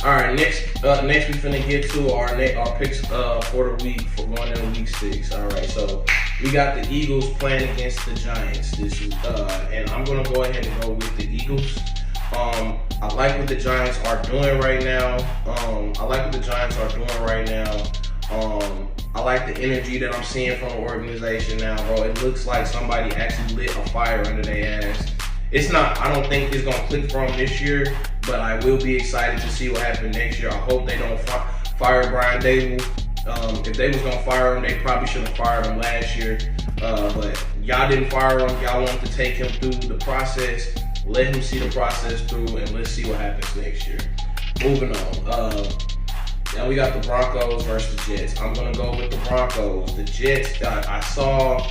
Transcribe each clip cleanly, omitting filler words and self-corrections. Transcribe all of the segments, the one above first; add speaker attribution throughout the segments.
Speaker 1: All right, next we finna get to our picks for the week for going into week 6. All right, so we got the Eagles playing against the Giants this week, and I'm gonna go ahead and go with the Eagles. I like what the Giants are doing right now. I like the energy that I'm seeing from the organization now, bro. It looks like somebody actually lit a fire under their ass. It's not, I don't think it's going to click for them this year, but I will be excited to see what happens next year. I hope they don't fire Brian Dable. If they was going to fire him, they probably should have fired him last year. But y'all didn't fire him. Y'all wanted to take him through the process. Let him see the process through, and let's see what happens next year. Moving on. Now we got the Broncos versus the Jets. I'm going to go with the Broncos. The Jets, I saw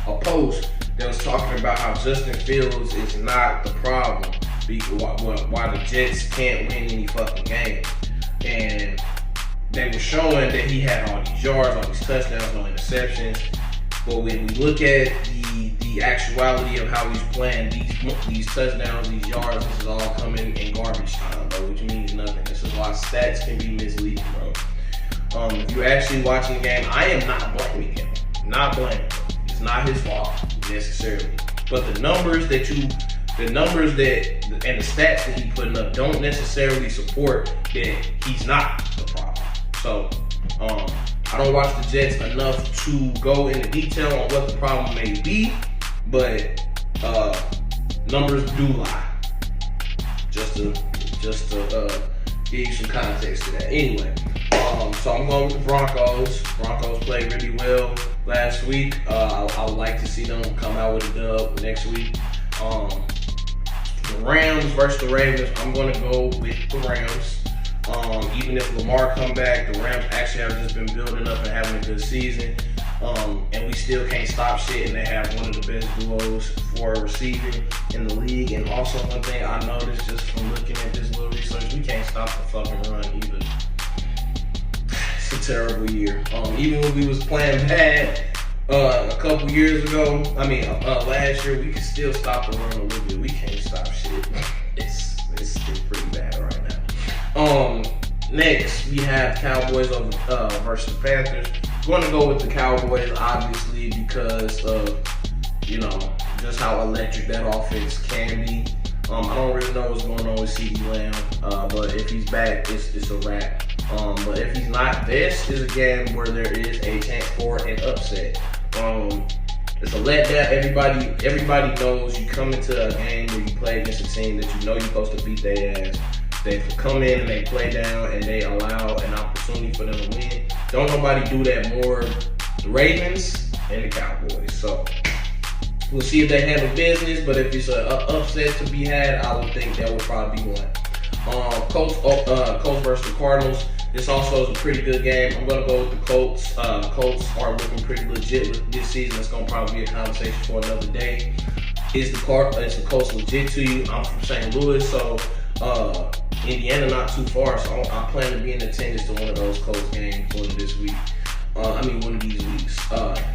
Speaker 1: a post that was talking about how Justin Fields is not the problem, why the Jets can't win any fucking games. And they were showing that he had all these yards, all these touchdowns, no interceptions. But when we look at the actuality of how he's playing, these touchdowns, these yards, this is all coming in garbage time, bro, which means nothing. This is why stats can be misleading, bro. If you're actually watching the game, I am not blaming him. Not blaming him. It's not his fault necessarily. But the numbers and the stats that he's putting up don't necessarily support that he's not the problem. So I don't watch the Jets enough to go into detail on what the problem may be, but numbers do lie. Just to give you some context to that. Anyway, so I'm going with the Broncos. Broncos played really well last week. I would like to see them come out with a dub next week. The Rams versus the Ravens. I'm going to go with the Rams. Even if Lamar come back, the Rams actually have just been building up and having a good season. And we still can't stop shit, and they have one of the best duos for receiving in the league. And also one thing I noticed just from looking at this little research, we can't stop the fucking run either. It's a terrible year. Even when we was playing bad a couple years ago, last year, we could still stop the run a little bit. We can't stop shit. It's pretty bad right now. Next, we have Cowboys versus the Panthers. Going to go with the Cowboys, obviously, because of, just how electric that offense can be. I don't really know what's going on with CeeDee Lamb, but if he's back, it's a wrap. But if he's not, this is a game where there is a chance for an upset. It's a letdown. Everybody knows you come into a game where you play against a team that you know you're supposed to beat their ass. They come in and they play down and they allow an opportunity for them to win. Don't nobody do that more. The Ravens and the Cowboys. So we'll see if they handle business, but if it's an upset to be had, I would think that would probably be one. Colts versus the Cardinals. This also is a pretty good game. I'm going to go with the Colts. The Colts are looking pretty legit this season. It's going to probably be a conversation for another day. Is the Colts legit to you? I'm from St. Louis, so Indiana not too far, so I plan to be in attendance to one of those Colts games one of these weeks.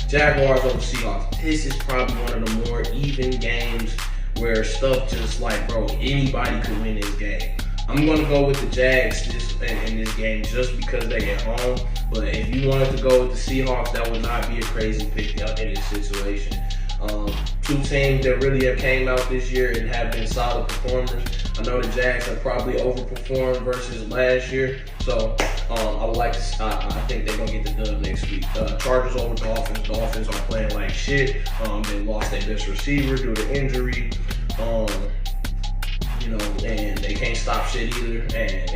Speaker 1: Jaguars over Seahawks. This is probably one of the more even games where stuff just like, bro, anybody could win this game. I'm going to go with the Jags in this game just because they at home. But if you wanted to go with the Seahawks, that would not be a crazy pick in this situation. Two teams that really have came out this year and have been solid performers. I know the Jags have probably overperformed versus last year, so I would like to. I think they're gonna get the dub next week. Chargers over Dolphins. Dolphins are playing like shit. They lost their best receiver due to injury. And they can't stop shit either. And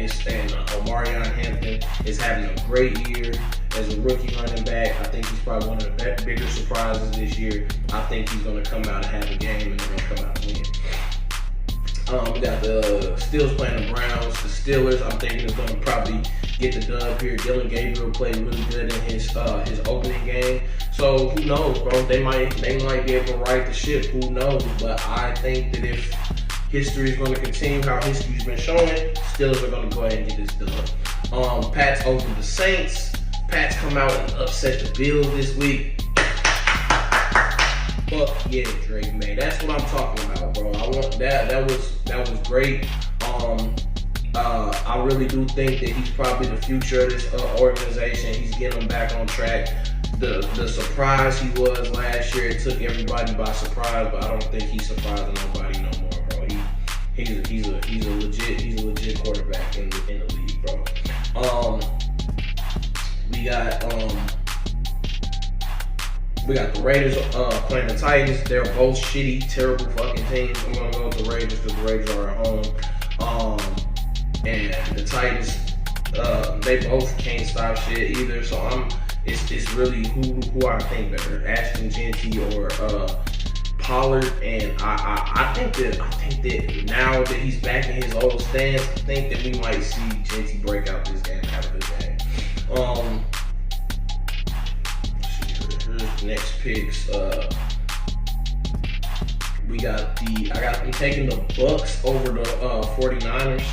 Speaker 1: Omarion Hampton is having a great year as a rookie running back. I think he's probably one of the bigger surprises this year. I think he's going to come out and have a game, and they're going to come out and win. We got the Steelers playing the Browns. The Steelers, I'm thinking, is going to probably get the dub here. Dylan Gabriel played really good in his opening game. So who knows, bro? They might be able to right the ship. Who knows? But I think that if history is going to continue how history's been showing, Steelers are going to go ahead and get this dub. Pats over the Saints. Pats come out and upset the Bills this week. Fuck yeah, Drake May. That's what I'm talking about, bro. I want that. That That was great. I really do think that he's probably the future of this organization. He's getting them back on track. The surprise he was last year, it took everybody by surprise, but I don't think he's surprising nobody no more, bro. He's a legit quarterback in the league, bro. We got the Raiders playing the Titans. They're both shitty, terrible fucking teams. I'm gonna go with the Raiders because the Raiders are at home. And the Titans, they both can't stop shit either. So it's really who I think better, Ashton Jeanty or Pollard. And I think that now that he's back in his old stance, I think that we might see Jeanty break out this game and have a good game. Next picks, I'm taking the Bucks over the 49ers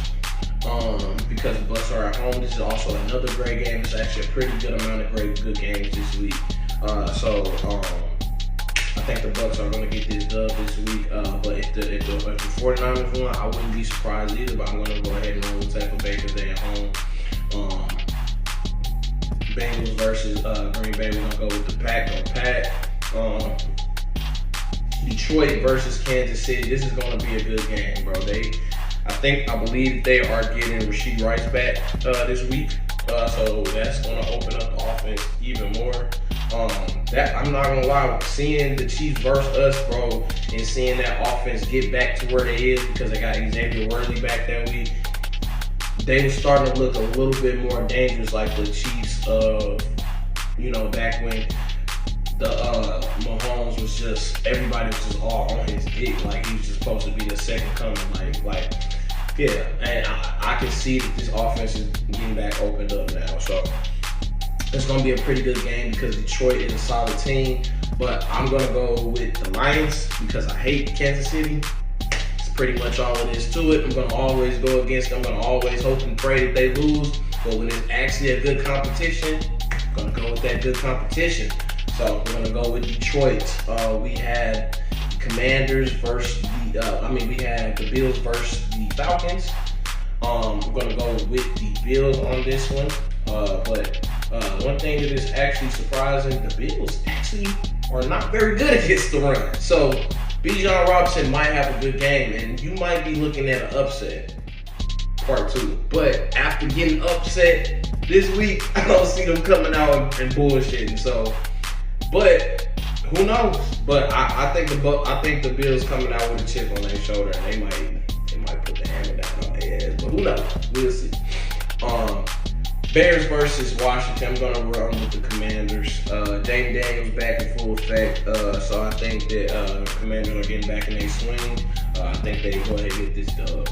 Speaker 1: because the Bucks are at home. This is also another great game. It's actually a pretty good amount of good games this week. So I think the Bucks are going to get this dub this week. But if the 49ers win, I wouldn't be surprised either. But I'm going to go ahead and roll with Tampa Bay because they're at home. Bengals versus Green Bay. We're gonna go with the Pack. Detroit versus Kansas City. This is gonna be a good game, bro. I believe they are getting Rashee Rice back this week, so that's gonna open up the offense even more. That I'm not gonna lie, seeing the Chiefs versus us, bro, and seeing that offense get back to where they is because they got Xavier Worthy back that week. They were starting to look a little bit more dangerous, like the Chiefs, back when the Mahomes was just, everybody was just all on his dick, like he was just supposed to be the second coming, yeah. And I can see that this offense is getting back opened up now, so it's gonna be a pretty good game because Detroit is a solid team. But I'm gonna go with the Lions because I hate Kansas City. Pretty much all it is to it. I'm gonna always go against them. I'm gonna always hope and pray that they lose. But when it's actually a good competition, I'm gonna go with that good competition. So we're gonna go with Detroit. We had Commanders versus we had the Bills versus the Falcons. I'm gonna go with the Bills on this one. But one thing that is actually surprising, the Bills actually are not very good against the run. So Bijan Robinson might have a good game, and you might be looking at an upset, part 2. But after getting upset this week, I don't see them coming out and bullshitting. So, but who knows? But I think the Bills coming out with a chip on their shoulder, and they might put the hammer down on their ass. But who knows? We'll see. Bears versus Washington. I'm gonna run with the Commanders. Jaden Daniels back in full effect, so I think that Commanders are getting back in their swing. I think they go ahead and get this dub.